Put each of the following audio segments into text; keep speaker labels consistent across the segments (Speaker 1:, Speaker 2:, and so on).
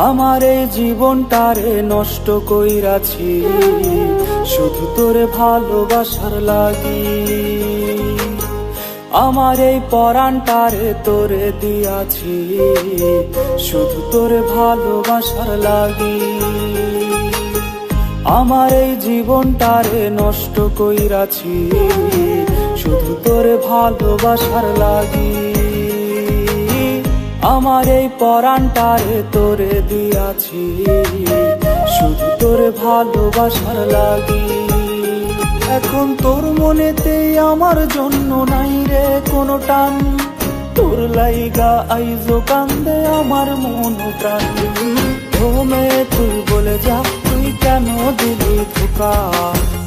Speaker 1: আমার এই জীবনটারে নষ্ট কইরাছি শুধু তোরে ভালোবাসার লাগি। আমার এই পরাণটারে তোরে দিয়াছি শুধু তোরে ভালোবাসার লাগি। আমার এই জীবনটারে নষ্ট কইরাছি শুধু তোরে ভালোবাসার লাগি। আমার এই পরাণটারে তোরে দিয়াছি শুধু তোরে ভালোবাসার লাগি। এখন তোর মনেতেই আমার জন্য নাই রে কোনো টান, তোর লাইগা আইজো কান্দে আমার মন প্রাণ। ও মেয়ে তুই বলে যা, তুই কেন দিলি ধোকা,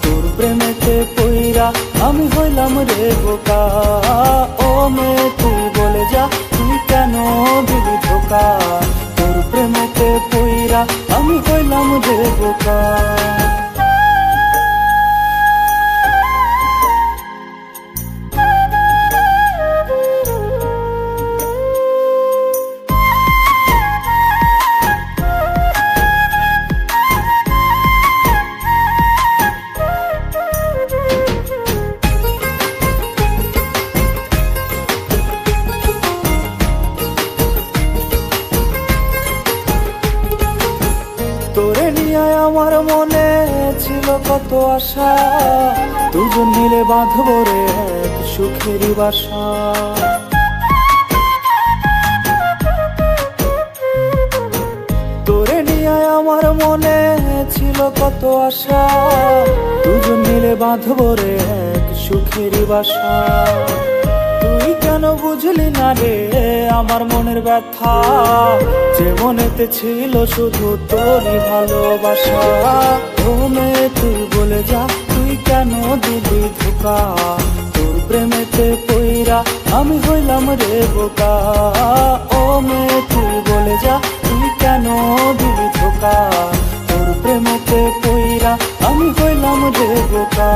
Speaker 1: তোর প্রেমেতে পইরা আমি হইলাম রে বোকা। ও মেয়ে তুই বলে যা, তুই কেন দিলি ধোকা, তোর প্রেমেতে পইরা আমি হইলাম রে বোকা। তোরে নিয়ে আমার মনে ছিল কত আশা, দুজন মিলে বাঁধব রে এক সুখেরই বাসা। তোরে নিয়ে আমার মনে ছিল কত আশা, দুজন মিলে বাঁধব রে এক সুখেরই বাসা। তুই কেন বুঝলি না রে আমার মনের ব্যথা, যে মনেতে ছিল শুধু তোরই ভালোবাসা। ও মেয়ে তুই বলে যা, তুই কেন দিলি ধোকা, তোর প্রেমেতে পইরা আমি হইলাম রে বোকা। ও মেয়ে তুই বলে যা, তুই কেন দিলি ধোকা, তোর প্রেমেতে পইরা আমি হইলাম রে বোকা।